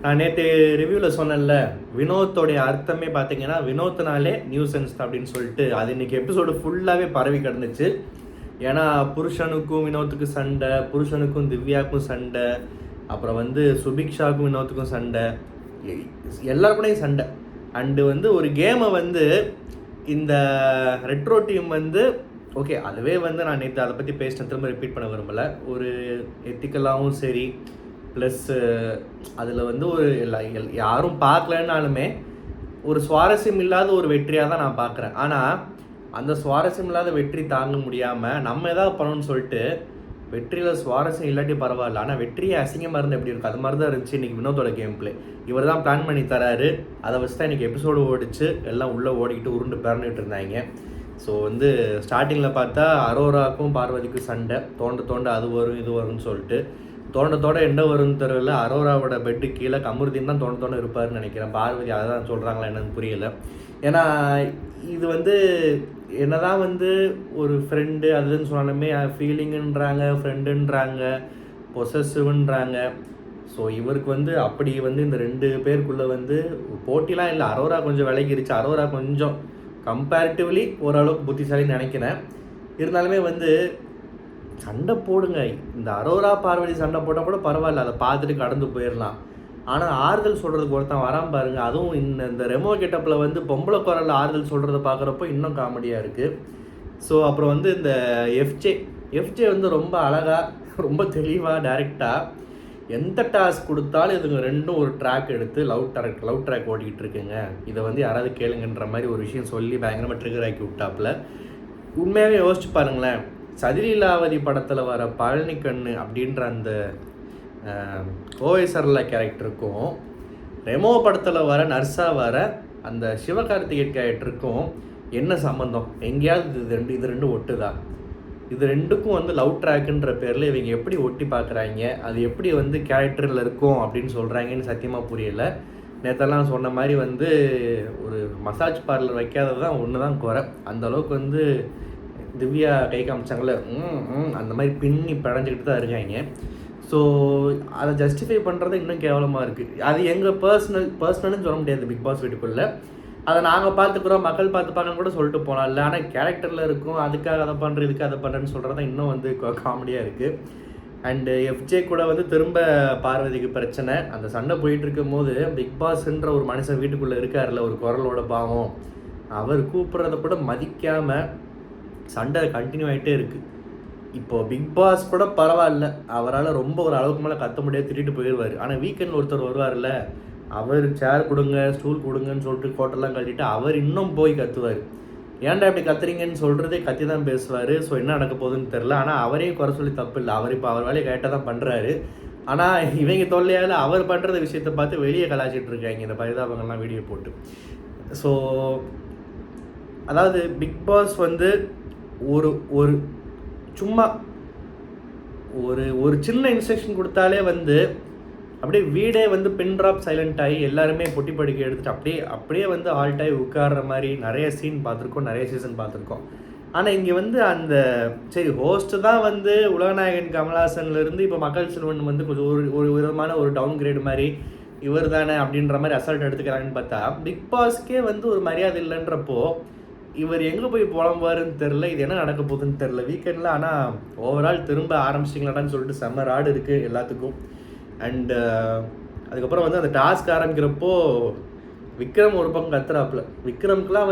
நான் நேற்று ரிவ்யூவில் சொன்னேன்ல, வினோத்தோடைய அர்த்தமே பார்த்தீங்கன்னா வினோத்னாலே நியூசன்ஸ் அப்படின்னு சொல்லிட்டு அது இன்னைக்கு எபிசோடு ஃபுல்லாகவே பரவி கிடந்துச்சு. ஏன்னா புருஷனுக்கும் வினோத்துக்கு சண்டை, புருஷனுக்கும் திவ்யாவுக்கும் சண்டை, அப்புறம் சுபிக்ஷாவுக்கும் வினோத்துக்கும் சண்டை, எல்லாருக்கூடையும் சண்டை. அண்டு ஒரு கேமை இந்த ரெட்ரோ டீம் ஓகே, அதுவே நான் நேற்று அதை பற்றி பேசினேன், திரும்ப ரிப்பீட் பண்ண விரும்பலை. ஒரு எத்திக்கலாகவும் சரி, ப்ளஸ் அதில் ஒரு யாரும் பார்க்கலன்னாலுமே ஒரு சுவாரஸ்யம் இல்லாத ஒரு வெற்றியாக தான் நான் பார்க்குறேன். ஆனால் அந்த சுவாரஸ்யம் இல்லாத வெற்றி தாங்க முடியாமல் நம்ம எதாவது பண்ணணும்னு சொல்லிட்டு வெற்றியில் சுவாரஸ்யம் இல்லாட்டி பரவாயில்ல, ஆனால் வெற்றியை அசிங்கமாக இருந்து எப்படி இருக்கும், அது மாதிரி தான் இருந்துச்சு இன்றைக்கி வினோதோட கேம் பிளே. இவர் தான் பிளான் பண்ணி தராரு, அதை வச்சு தான் இன்றைக்கி எபிசோடு ஓடிச்சு, எல்லாம் உள்ளே ஓடிக்கிட்டு உருண்டு பிறந்துட்டு இருந்தாங்க. ஸோ ஸ்டார்டிங்கில் பார்த்தா அரோராக்கும் பார்வதிக்கும் சண்டை, தோண்ட அது வரும் இது வரும்னு சொல்லிட்டு தோண்ட என்ன வரும்னு தெரியல. அரோராவோட பெட்டு கீழே கமருதீன் தான் தோண்ட இருப்பாருன்னு நினைக்கிறேன். பார்வதி அதை தான் சொல்கிறாங்களா என்னன்னு புரியல. ஏன்னா இது என்னதான் ஒரு ஃப்ரெண்டு அதுன்னு சொன்னாலுமே ஃபீலிங்குன்றாங்க, ஃப்ரெண்டுன்றாங்க, பொசசிவ்ன்றாங்க. ஸோ இவருக்கு அப்படி இந்த ரெண்டு பேருக்குள்ளே போட்டிலாம் இல்லை. அரோரா கொஞ்சம் விலகிருச்சு. அரோரா கொஞ்சம் கம்பேரிட்டிவ்லி ஓரளவுக்கு புத்திசாலின்னு நினைக்கிறேன். இருந்தாலுமே சண்டை போடுங்க, இந்த அரோரா பார்வதி சண்டை போட்டால் கூட பரவாயில்ல, அதை பார்த்துட்டு கடந்து போயிடலாம். ஆனால் ஆறுதல் சொல்கிறதுக்கு ஒருத்தன் வராமல் பாருங்கள், அதுவும் இந்த ரெமோ கெட்டப்பில் பொம்பளை குரலில் ஆறுதல் சொல்கிறத பார்க்குறப்போ இன்னும் காமெடியாக இருக்குது. ஸோ அப்புறம் இந்த எஃப்ஜே ரொம்ப அழகாக, ரொம்ப தெளிவாக, டைரெக்டாக எந்த டாஸ்க் கொடுத்தாலும் இதுங்க ரெண்டும் ஒரு ட்ராக் எடுத்து லவ் ட்ராக் ஓடிக்கிட்டு இருக்குங்க, இதை யாராவது கேளுங்கன்ற மாதிரி ஒரு விஷயம் சொல்லி பயங்கரமாக ட்ரிகர் ஆக்கி விட்டாப்புல. உண்மையாகவே யோசிச்சு பாருங்களேன், சதிலீலாவதி படத்தில் வர பழனிக்கண்ணு அப்படின்ற அந்த கோவை சரளா கேரக்டருக்கும் ரெமோ படத்தில் வர நர்ஸாக வர அந்த சிவகார்த்திகேயன் கேரக்டருக்கும் என்ன சம்மந்தம்? எங்கேயாவது இது ரெண்டும் ஒட்டுதா? இது ரெண்டுக்கும் லவ் ட்ராக்குன்ற பேரில் இவங்க எப்படி ஒட்டி பார்க்குறாங்க, அது எப்படி கேரக்டரில் இருக்கும் அப்படின்னு சொல்கிறாங்கன்னு சத்தியமாக புரியலை. நேற்றெல்லாம் சொன்ன மாதிரி ஒரு மசாஜ் பார்லர் வைக்காதது தான் ஒன்று தான் குறை. அந்தளவுக்கு திவ்யா கை காமிச்சாங்களே, அந்த மாதிரி பின்னி படைஞ்சிக்கிட்டு தான் இருக்காங்க. ஸோ அதை ஜஸ்டிஃபை பண்ணுறது இன்னும் கேவலமாக இருக்குது. அது எங்கள் பர்சனல்னு சொல்ல முடியாது பிக் பாஸ் வீட்டுக்குள்ளே. அதை நாங்கள் பார்த்துக்குறோம், மக்கள் பார்த்துப்பாங்கன்னு கூட சொல்லிட்டு போகலாம் இல்லை. ஆனால் கேரக்டரில் இருக்கும், அதுக்காக அதை பண்ணுற இதுக்கு அதை பண்ணுறேன்னு சொல்கிறது தான் இன்னும் காமெடியாக இருக்குது. அண்டு எஃப்ஜே கூட திரும்ப பார்வதிக்கு பிரச்சனை, அந்த சண்டை போயிட்டு இருக்கும் போது பிக் பாஸ்ன்ற ஒரு மனுஷன் வீட்டுக்குள்ளே இருக்கார்ல, ஒரு குரலோட பாவம், அவர் கூப்பிட்றத கூட மதிக்காமல் சண்டை கண்டினியூ ஆகிட்டே இருக்குது. இப்போது பிக் பாஸ் கூட பரவாயில்ல, அவரால் ரொம்ப ஒரு அளவுக்கு மேலே கத்த முடியாது, திட்டிட்டு போயிடுவார். ஆனால் வீக்கெண்டில் ஒருத்தர் வருவார்ல, அவர் சேர் கொடுங்க ஸ்டூல் கொடுங்கன்னு சொல்லிட்டு கோட்டெல்லாம் கட்டிட்டு அவர் இன்னும் போய் கத்துவார். ஏன்டா இப்படி கத்துறீங்கன்னு சொல்கிறதே கத்தி தான் பேசுவார். ஸோ என்ன நடக்க போகுதுன்னு தெரில. ஆனால் அவரையும் குறை சொல்லி தப்பு இல்லை, அவர் இப்போ அவர் வேலையை கரெக்டாக தான் பண்ணுறாரு. ஆனால் இவங்க தொல்லையால் அவர் பண்ணுற விஷயத்தை பார்த்து வெளியே கலாச்சிட்டு இருக்காங்க இந்த பரிதாபங்கள்லாம் வீடியோ போட்டு. ஸோ அதாவது பிக் பாஸ் ஒரு ஒரு சும்மா ஒரு சின்ன இன்ஸ்ட்ரக்ஷன் கொடுத்தாலே அப்படியே வீடே பின் ட்ராப் சைலண்ட் ஆகி எல்லாருமே பொட்டி படுக்கை எடுத்துகிட்டு அப்படியே ஆல்ட் ஆகி உட்கார்ற மாதிரி நிறைய சீன் பார்த்துருக்கோம், நிறைய சீசன் பார்த்துருக்கோம். ஆனால் இங்கே அந்த சரி ஹோஸ்ட்டு தான் உலகநாயகன் கமல்ஹாசன்லேருந்து இப்போ மக்கள் செல்வன் கொஞ்சம் ஒரு விதமான ஒரு டவுன் கிரேடு மாதிரி இவர் தானே அப்படின்ற மாதிரி அசால்ட் எடுத்துக்கிறாங்கன்னு பார்த்தா பிக் பாஸ்க்கே ஒரு மரியாதை இல்லைன்றப்போ இவர் எங்கே போய் புலம்புவாருன்னு தெரில, இது என்ன நடக்க போகுதுன்னு தெரில வீக்கெண்டில். ஆனால் ஓவரால் திரும்ப ஆரம்பிச்சிட்டிங்களாடான்னு சொல்லிட்டு செம்ம ராடு இருக்குது எல்லாத்துக்கும். அண்டு அதுக்கப்புறம் அந்த டாஸ்க் ஆரம்பிக்கிறப்போ விக்ரம் ஒரு பக்கம் கத்துறாப்புல. விக்ரம்க்குலாம்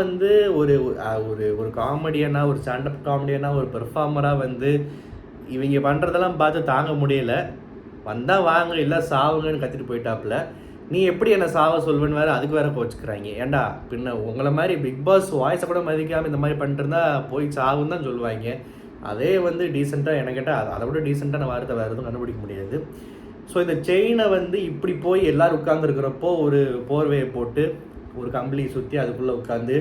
ஒரு ஒரு காமெடியனாக, ஒரு ஸ்டாண்டப் காமெடியனாக, ஒரு பெர்ஃபார்மராக இவங்க பண்ணுறதெல்லாம் பார்த்து தாங்க முடியல. வந்தால் வாங்க இல்லை சாவுங்கன்னு கத்திட்டு போயிட்டாப்புல. நீ எப்படி என்னை சாவ சொல்வேன்னு வேறு அதுக்கு வேறு கோச்சிக்கிறாங்க. ஏன்டா பின்ன உங்களை மாதிரி பிக் பாஸ் வாய்ஸை கூட மதிக்காமல் இந்த மாதிரி பண்ணிட்டுருந்தா போய் சாவுன்னு தான் சொல்லுவாங்க. அதே டீசெண்டாக எனக்கு கேட்டால் அதை விட டீசெண்டான வார்த்தை வேறு எதுவும் கண்டுபிடிக்க முடியாது. ஸோ இந்த செயினை இப்படி போய் எல்லோரும் உட்காந்துருக்கிறப்போ ஒரு போர்வையை போட்டு ஒரு கம்பளி சுற்றி அதுக்குள்ளே உட்காந்து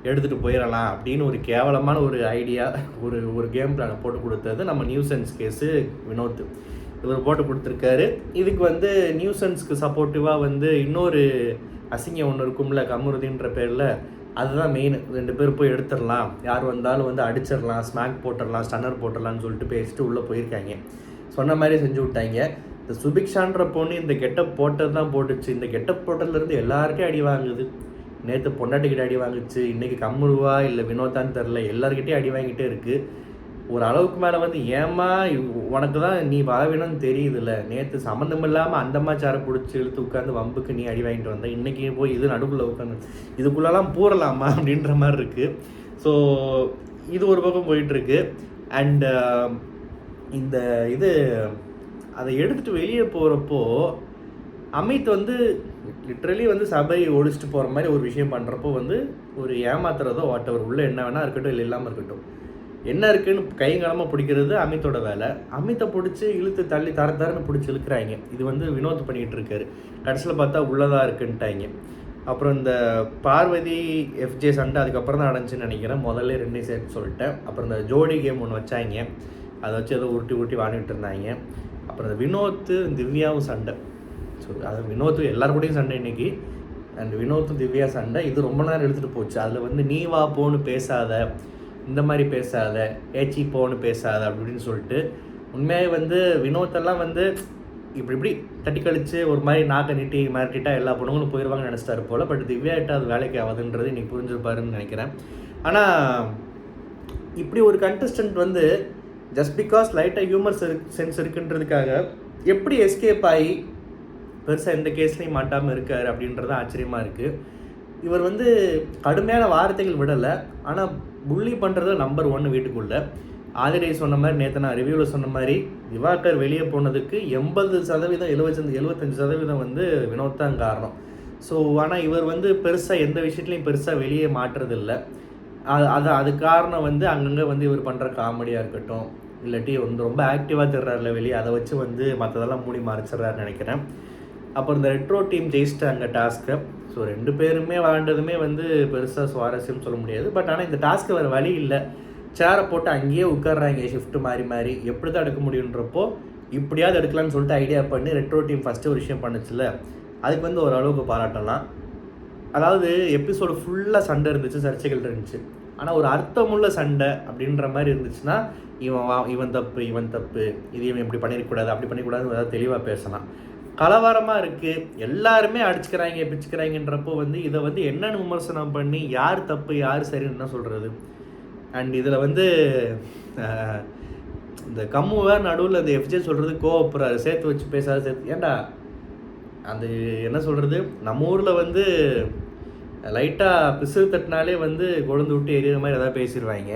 எடுத்துகிட்டு போயிடலாம் அப்படின்னு ஒரு கேவலமான ஒரு ஐடியா, ஒரு கேம் பிளானை போட்டு கொடுத்தது நம்ம நியூசன்ஸ் கேஸு வினோத். இவர் போட்டு கொடுத்துருக்காரு. இதுக்கு நியூசன்ஸ்க்கு சப்போர்ட்டிவாக இன்னொரு அசிங்கம் ஒன்று இருக்கும்ல கமருதீன்ற பேரில், அதுதான் மெயின். 2 பேர் போய் எடுத்துடலாம், யார் வந்தாலும் அடிச்சிடலாம், ஸ்மாக் போட்டுடலாம், ஸ்டன்னர் போட்டுடலான்னு சொல்லிட்டு பேசிட்டு உள்ளே போயிருக்காங்க. சொன்ன மாதிரி செஞ்சு விட்டாங்க. இந்த சுபிக்ஷான்ற பொண்ணு இந்த கெட்டப் போட்டது தான் போட்டுச்சு. இந்த கெட்டப் போட்டதுலேருந்து எல்லாருக்கும் அடி வாங்குது. நேற்று பொண்டாட்டிக்கிட்ட அடி வாங்குச்சு, இன்றைக்கி கம்முருவா இல்லை வினோதான்னு தெரில, எல்லாருக்கிட்டையும் அடி வாங்கிட்டே இருக்குது. ஒரு அளவுக்கு மேலே வந்து ஏமா உனக்கு தான் நீ பலவீனம்னு தெரியுதுல்ல, நேற்று சம்மந்தம் இல்லாமல் அந்தம்மா சாரை பிடிச்சி இழுத்து உட்காந்து வம்புக்கு நீ அடி வாங்கிட்டு வந்த, இன்றைக்கி போய் இது நடுக்குள்ளே உட்காந்து இதுக்குள்ளெல்லாம் பூரலாமா அப்படின்ற மாதிரி இருக்குது. ஸோ இது ஒரு பக்கம் போயிட்டுருக்கு. அண்டு இந்த இது அதை எடுத்துகிட்டு வெளியே போகிறப்போ அமித் வந்து லிட்ரலி வந்து சபை ஒழிச்சிட்டு போகிற மாதிரி ஒரு விஷயம் பண்ணுறப்போ வந்து ஒரு ஏமாத்துறதோ வாட்டவர் உள்ளே என்ன வேணால் இருக்கட்டும், இல்லை இல்லாமல் இருக்கட்டும், என்ன இருக்குன்னு கைங்கலமாக பிடிக்கிறது அமித்தோட வேலை. அமித்தை பிடிச்சி இழுத்து தள்ளி தரன்னு பிடிச்சி இழுக்கிறாங்க. இது வந்து வினோத் பண்ணிக்கிட்டு இருக்காரு. கடைசியில் பார்த்தா உள்ளதாக இருக்குன்ட்டாங்க. அப்புறம் இந்த பார்வதி எஃப்ஜே சண்டை அதுக்கப்புறம் தான் நடந்துச்சுன்னு நினைக்கிறேன். முதல்ல 2 சேர்த்து சொல்லிட்டேன். அப்புறம் இந்த ஜோடி கேம் ஒன்று வச்சாங்க, அதை வச்சு ஏதோ உருட்டி வாங்கிட்டு இருந்தாங்க. அப்புறம் இந்த வினோத்து திவ்யாவும் சண்டை. ஸோ அது வினோத்து எல்லாருக்கூடையும் சண்டை இன்றைக்கி. அண்ட் வினோத்தும் திவ்யா சண்டை இது ரொம்ப நேரம் எடுத்துகிட்டு போச்சு. அதில் வந்து நீ வா போன்னு பேசாத, இந்த மாதிரி பேசாத, ஏச்சி போன்னு பேசாத அப்படின்னு சொல்லிட்டு உண்மையாக வந்து வினோத்தெல்லாம் வந்து இப்படி தட்டி கழித்து ஒரு மாதிரி நாக்கை நீட்டி மிரட்டிட்டா எல்லா பொண்ணுங்களும் போயிடுவாங்கன்னு நினச்சிட்டாரு போல். பட் திவ்யாட்ட அது வேலைக்கு ஆகுதுன்றது இன்றைக்கி புரிஞ்சுப்பாருன்னு நினைக்கிறேன். ஆனால் இப்படி ஒரு கண்டஸ்டன்ட் வந்து ஜஸ்ட் பிகாஸ் லைட்டாக ஹியூமர் சென்ஸ் இருக்குன்றதுக்காக எப்படி எஸ்கேப் ஆகி பெருசாக எந்த கேஸ்லையும் மாட்டாமல் இருக்கார் அப்படின்றது ஆச்சரியமாக இருக்குது. இவர் வந்து கடுமையான வார்த்தைகள் விடலை, ஆனால் புள்ளி பண்ணுறது நம்பர் 1 வீட்டுக்குள்ளே. ஆதிரை சொன்ன மாதிரி, நேற்று நான் ரிவ்யூவில் சொன்ன மாதிரி, திவாகர் வெளியே போனதுக்கு 80% 75% வந்து வினோத் தான் காரணம். ஸோ ஆனால் இவர் வந்து பெருசாக எந்த விஷயத்துலையும் பெருசாக வெளியே மாட்டுறதில்லை. அது காரணம் வந்து அங்கங்கே வந்து இவர் பண்ணுற காமெடியாக இருக்கட்டும், இல்லாட்டி வந்து ரொம்ப ஆக்டிவாக தர்றாருல வெளியே, அதை வச்சு வந்து மற்றதெல்லாம் மூடி மறைச்சிட்றாருன்னு நினைக்கிறேன். அப்புறம் இந்த ரெட்ரோ டீம் ஜெயிச்சிட்டாங்க டாஸ்க்கை. ஸோ 2 பேருமே வாழ்ந்ததுமே வந்து பெருசாக சுவாரஸ்யம் சொல்ல முடியாது. பட் ஆனால் இந்த டாஸ்க்கு வேறு வழி இல்லை, சேரை போட்டு அங்கேயே உட்கார்றாங்க ஷிஃப்ட் மாறி எப்படி தான் எடுக்க முடியுன்றப்போ இப்படியாவது எடுக்கலான்னு சொல்லிட்டு ஐடியா பண்ணி ரெட்ரோ டீம் ஃபஸ்ட்டு ஒரு விஷயம் பண்ணுச்சுல, அதுக்கு வந்து ஓரளவுக்கு பாராட்டலாம். அதாவது எபிசோடு ஃபுல்லாக சண்டை இருந்துச்சு, சர்ச்சைகள் இருந்துச்சு. ஆனால் ஒரு அர்த்தமுள்ள சண்டை அப்படின்ற மாதிரி இருந்துச்சுன்னா இவன் தப்பு, இது இவன் இப்படி பண்ணிடக்கூடாது, அப்படி பண்ணிக்கூடாதுன்னு ஏதாவது தெளிவாக பேசலாம். கலவரமாக இருக்குது, எல்லாருமே அடிச்சுக்கிறாங்க பிச்சுக்கிறாங்கன்றப்போ வந்து இதை வந்து என்னென்னு விமர்சனம் பண்ணி யார் தப்பு யார் சரின்னு என்ன சொல்கிறது. அண்ட் இதில் வந்து இந்த கம்முவார் நடுவில் அந்த எஃப்ஜே சொல்கிறது கோவப்படுறாரு, சேர்த்து வச்சு பேசாது ஏன்டா அது என்ன சொல்கிறது, நம்ம ஊரில் வந்து லைட்டாக பிசுறு தட்டினாலே வந்து கொழுந்து விட்டு எரியிற மாதிரி எதாவது பேசிடுவாங்க.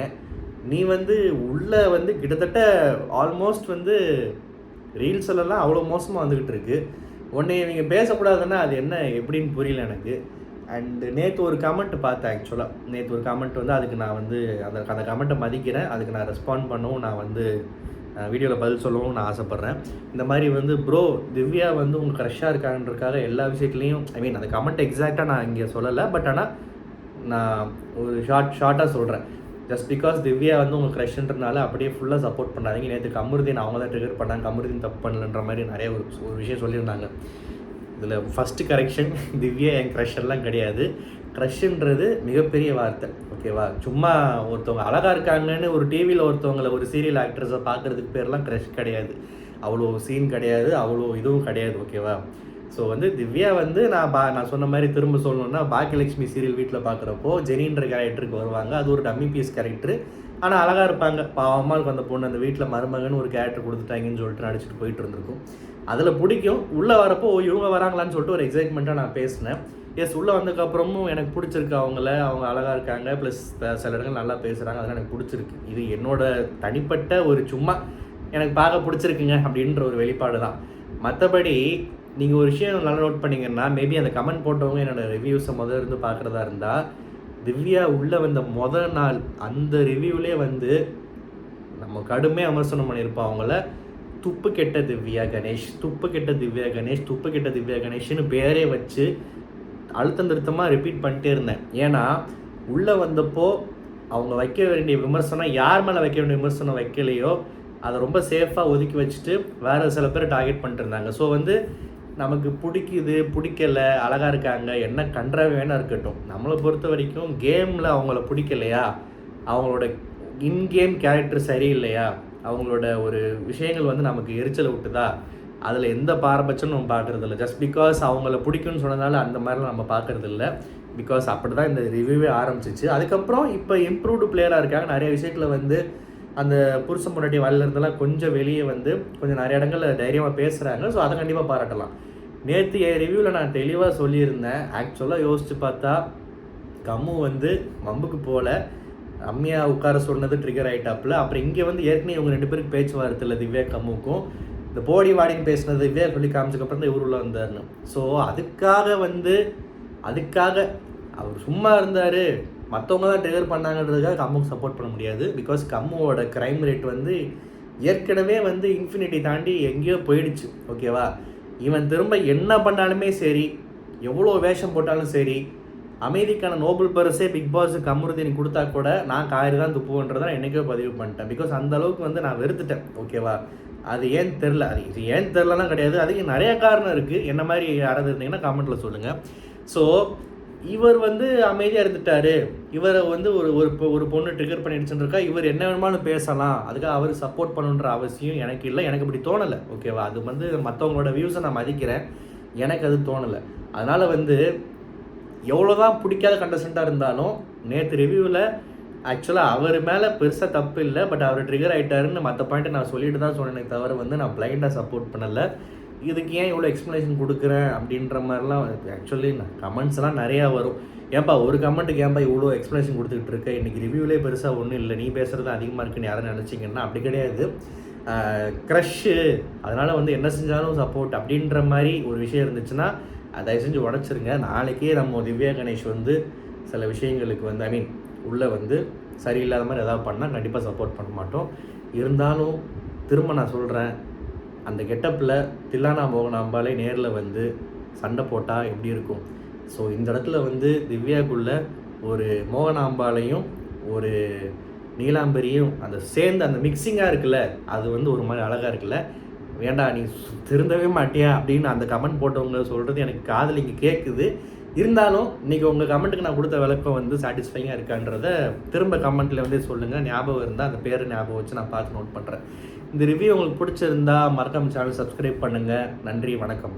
நீ வந்து உள்ளே வந்து கிட்டத்தட்ட ஆல்மோஸ்ட் வந்து ரீல்ஸ்லாம் அவ்வளோ மோசமாக வந்துக்கிட்டு இருக்கு. உன்னை இவங்க பேசக்கூடாதுன்னா அது என்ன எப்படின்னு புரியல எனக்கு. அண்டு நேற்று ஒரு கமெண்ட் பார்த்தேன். ஆக்சுவலாக நேற்று ஒரு கமெண்ட் வந்து அதுக்கு நான் வந்து அந்த கமெண்ட்டை மதிக்கிறேன், அதுக்கு நான் ரெஸ்பாண்ட் பண்ணவும் நான் வந்து வீடியோவில் பதில் சொல்லவும் நான் ஆசைப்பட்றேன். இந்த மாதிரி வந்து ப்ரோ திவ்யா வந்து உங்கள் க்ரஷ்ஷாக இருக்கான்றதுக்காக எல்லா விஷயத்துலையும் அந்த கமெண்ட் எக்ஸாக்டாக நான் இங்கே சொல்லலை, பட் ஆனால் நான் ஒரு ஷார்ட்டாக சொல்கிறேன். ஜஸ்ட் பிகாஸ் திவ்யா வந்து உங்கள் க்ரஷ்ன்றனால அப்படியே ஃபுல்லாக சப்போர்ட் பண்ணாதீங்க. நேற்று கமருதீன் அவங்க தான் ட்ரிகர் பண்ணாங்க, கமருதீன் தப்பு பண்ணலன்ற மாதிரி நிறைய ஒரு விஷயம் சொல்லியிருந்தாங்க. இதில் ஃபஸ்ட்டு கரெக்ஷன், திவ்யா என் க்ரஷ்ஷெல்லாம் கிடையாது. க்ரஷ்ன்றது மிகப்பெரிய வார்த்தை, ஓகேவா? சும்மா ஒருத்தவங்க அழகாக இருக்காங்கன்னு ஒரு டிவியில் ஒருத்தவங்களை ஒரு சீரியல் ஆக்ட்ரஸை பார்க்குறதுக்கு பேர்லாம் க்ரஷ் கிடையாது, அவ்வளோ சீன் கிடையாது, அவ்வளோ இதுவும் கிடையாது, ஓகேவா? ஸோ வந்து திவ்யா வந்து நான் சொன்ன மாதிரி திரும்ப சொல்லணுன்னா பாக்கியலட்சுமி சீரியல் வீட்டில் பார்க்குறப்போ ஜெனின்ற கேரக்டருக்கு வருவாங்க. அது ஒரு டம்மி பீஸ் கேரக்டரு, ஆனால் அழகாக இருப்பாங்க. பாவமாக அந்த பொண்ணு அந்த வீட்டில் மருமகன்னு ஒரு கேரக்டர் கொடுத்துட்டாங்கன்னு சொல்லிட்டு நடிச்சுட்டு போயிட்டு இருந்திருக்கும். அதில் பிடிக்கும். உள்ளே வரப்போ இவங்க வராங்களான்னு சொல்லிட்டு ஒரு எக்ஸைட்மெண்ட்டாக நான் பேசினேன். எஸ், உள்ளே வந்ததுக்கப்புறமும் எனக்கு பிடிச்சிருக்கு அவங்க அழகாக இருக்காங்க, ப்ளஸ் சில இடங்கள் நல்லா பேசுகிறாங்க, அதெல்லாம் எனக்கு பிடிச்சிருக்கு. இது என்னோட தனிப்பட்ட ஒரு சும்மா எனக்கு பார்க்க பிடிச்சிருக்குங்க அப்படின்ற ஒரு வெளிப்பாடு தான். மற்றபடி நீங்கள் ஒரு விஷயம் நல்லா நோட் பண்ணிங்கன்னா, மேபி அந்த கமெண்ட் போட்டவங்க என்னோடய ரிவ்யூஸை இருந்து பார்க்குறதா இருந்தால், திவ்யா உள்ளே வந்த முதல் நாள் அந்த ரிவ்யூவிலே வந்து நம்ம கடுமையாக விமர்சனம் பண்ணியிருப்போம் அவங்கள. துப்பு கெட்ட திவ்யா கணேஷ், துப்பு கெட்ட திவ்யா கணேஷ், துப்பு கெட்ட திவ்யா கணேஷ்னு பேரே வச்சு அழுத்தம் திருத்தமாக ரிப்பீட் பண்ணிட்டே இருந்தேன். ஏன்னா உள்ளே வந்தப்போ அவங்க வைக்க வேண்டிய விமர்சனம், யார் மேலே வைக்க வேண்டிய விமர்சனம் வைக்கலையோ அதை ரொம்ப சேஃபாக ஒதுக்கி வச்சுட்டு வேறு சில பேர் டார்கெட் பண்ணிட்டு இருந்தாங்க. ஸோ வந்து நமக்கு பிடிக்குது பிடிக்கலை, அழகாக இருக்காங்க, என்ன கன்றாவே வேணா இருக்கட்டும், நம்மளை பொறுத்த வரைக்கும் கேமில் அவங்கள பிடிக்கலையா, அவங்களோட இன்கேம் கேரக்டர் சரியில்லையா, அவங்களோட ஒரு விஷயங்கள் வந்து நமக்கு எரிச்சலை விட்டுதா, அதில் எந்த பாரபட்சமும் நம்ம பார்க்குறதில்ல. ஜஸ்ட் பிகாஸ் அவங்கள பிடிக்கும்னு சொன்னதால அந்த மாதிரிலாம் நம்ம பார்க்குறதில்ல. பிகாஸ் அப்படி தான் இந்த ரிவ்யூவே ஆரம்பிச்சிச்சு. அதுக்கப்புறம் இப்போ இம்ப்ரூவ்டு பிளேயராக இருக்காங்க. நிறைய விஷயத்தில் வந்து அந்த புருஷன் முன்னாடி இருந்தெல்லாம் கொஞ்சம் வெளியே வந்து கொஞ்சம் நிறைய இடங்களில் தைரியமாக பேசுகிறாங்க. ஸோ அதை கண்டிப்பாக பாராட்டலாம். நேற்று என் ரிவ்யூவில் நான் தெளிவாக சொல்லியிருந்தேன். ஆக்சுவலாக யோசித்து பார்த்தா கம்மு வந்து வம்புக்கு போகல, ரம்யா உட்கார சொன்னது ட்ரிகர் ஆகிட்டாப்புல. அப்புறம் இங்கே வந்து ஏற்கனவே இவங்க 2 பேருக்கு பேச்சுவார்த்தை இல்லை, திவ்யா கம்முக்கும். இந்த போடி வாடின்னு பேசினது திவ்யா சொல்லி காமிச்சக்கப்புறம் தான் இவர் உள்ள வந்தார்னு. ஸோ அதுக்காக அவர் சும்மா இருந்தார், மற்றவங்க தான் ட்ரிகர் பண்ணாங்கன்றதுக்காக கம்முக்கு சப்போர்ட் பண்ண முடியாது. பிகாஸ் கம்முவோட க்ரைம் ரேட் வந்து ஏற்கனவே வந்து இன்ஃபினிட்டி தாண்டி எங்கேயோ போயிடுச்சு. ஓகேவா? இவன் திரும்ப என்ன பண்ணாலுமே சரி, எவ்வளோ வேஷம் போட்டாலும் சரி, அமைதிக்கான நோபல் பரிசே பிக் பாஸ் கமருதீன் கொடுத்தா கூட நான் காய்கறி தான் துப்புன்றதை நான் என்றைக்கோ பதிவு பண்ணிட்டேன். பிகாஸ் அந்த அளவுக்கு வந்து நான் வெறுத்துட்டேன். ஓகேவா? அது ஏன் தெரில, இது ஏன் தெரிலலாம் கிடையாது, அதுக்கு நிறைய காரணம் இருக்குது. என்ன மாதிரி யாராவது இருந்தீங்கன்னா கமெண்ட்டில் சொல்லுங்கள். ஸோ இவர் வந்து அமைதியாக இருந்துட்டார், இவரை வந்து ஒரு பொண்ணு ட்ரிகர் பண்ணிடுச்சுருக்கா, இவர் என்ன வேணுமானு பேசலாம், அதுக்காக அவர் சப்போர்ட் பண்ணுன்ற அவசியம் எனக்கு இல்லை. எனக்கு இப்படி தோணலை. ஓகேவா? அது வந்து மற்றவங்களோட வியூஸை நான் மதிக்கிறேன், எனக்கு அது தோணலை. அதனால் வந்து எவ்வளோதான் பிடிக்காத கண்டஸ்டண்ட்டாக இருந்தாலும் நேற்று ரிவ்யூவில் ஆக்சுவலாக அவர் மேலே பெருசாக தப்பு இல்லை, பட் அவர் ட்ரிகர் ஆகிட்டாருன்னு மற்ற பாயிண்ட்டை நான் சொல்லிட்டு தான் சொன்னேனே தவிர வந்து நான் பிளைண்டாக சப்போர்ட் பண்ணலை. இதுக்கு ஏன் இவ்வளோ எக்ஸ்ப்ளனேஷன் கொடுக்குறேன் அப்படின்ற மாதிரிலாம் ஆக்சுவலி கமெண்ட்ஸ்லாம் நிறையா வரும். ஏன்பா ஒரு கமெண்ட்டுக்கு ஏன்பா இவ்வளோ எக்ஸ்ப்ளனேஷன் கொடுத்துக்கிட்டு இருக்க, இன்றைக்கி ரிவ்யூலே பெருசாக ஒன்றும் இல்லை, நீ பேசுகிறது அதிகமாக இருக்குன்னு யாரும் நினச்சிங்கன்னா அப்படி கிடையாது. க்ரஷ்ஷு, அதனால் வந்து என்ன செஞ்சாலும் சப்போர்ட் அப்படின்ற மாதிரி ஒரு விஷயம் இருந்துச்சுன்னா தயவு செஞ்சு உடச்சிருங்க. நாளைக்கே நம்ம திவ்யா கணேஷ் வந்து சில விஷயங்களுக்கு வந்து உள்ளே வந்து சரியில்லாத மாதிரி எதாவது பண்ணால் கண்டிப்பாக சப்போர்ட் பண்ண மாட்டோம். இருந்தாலும் திரும்ப நான் சொல்கிறேன், அந்த கெட்டப்பில் தில்லானா மோகனாம்பாலே நேரில் வந்து சண்டை போட்டால் எப்படி இருக்கும்? ஸோ இந்த இடத்துல வந்து திவ்யாக்குள்ளே ஒரு மோகனாம்பாலையும் ஒரு நீலாம்பரியும் அந்த சேர்ந்து அந்த மிக்சிங்காக இருக்குல்ல, அது வந்து ஒரு மாதிரி அழகாக இருக்குல்ல. வேண்டா நீ திருந்தவே மாட்டியா அப்படின்னு அந்த கமெண்ட் போட்டவங்க சொல்கிறது எனக்கு காதில் இங்கே கேட்குது. இருந்தாலும் இன்றைக்கி உங்கள் கமெண்ட்டுக்கு நான் கொடுத்த விளக்கம் வந்து சாட்டிஸ்ஃபைங்காக இருக்கான்றதை திரும்ப கமெண்ட்டில் வந்து சொல்லுங்கள். ஞாபகம் இருந்தால் அந்த பேரை ஞாபகம் வச்சு நான் பார்த்து நோட் பண்ணுறேன். இந்த ரிவ்யூ உங்களுக்கு பிடிச்சிருந்தா மறக்காம சேனல் சப்ஸ்கிரைப் பண்ணுங்கள். நன்றி, வணக்கம்.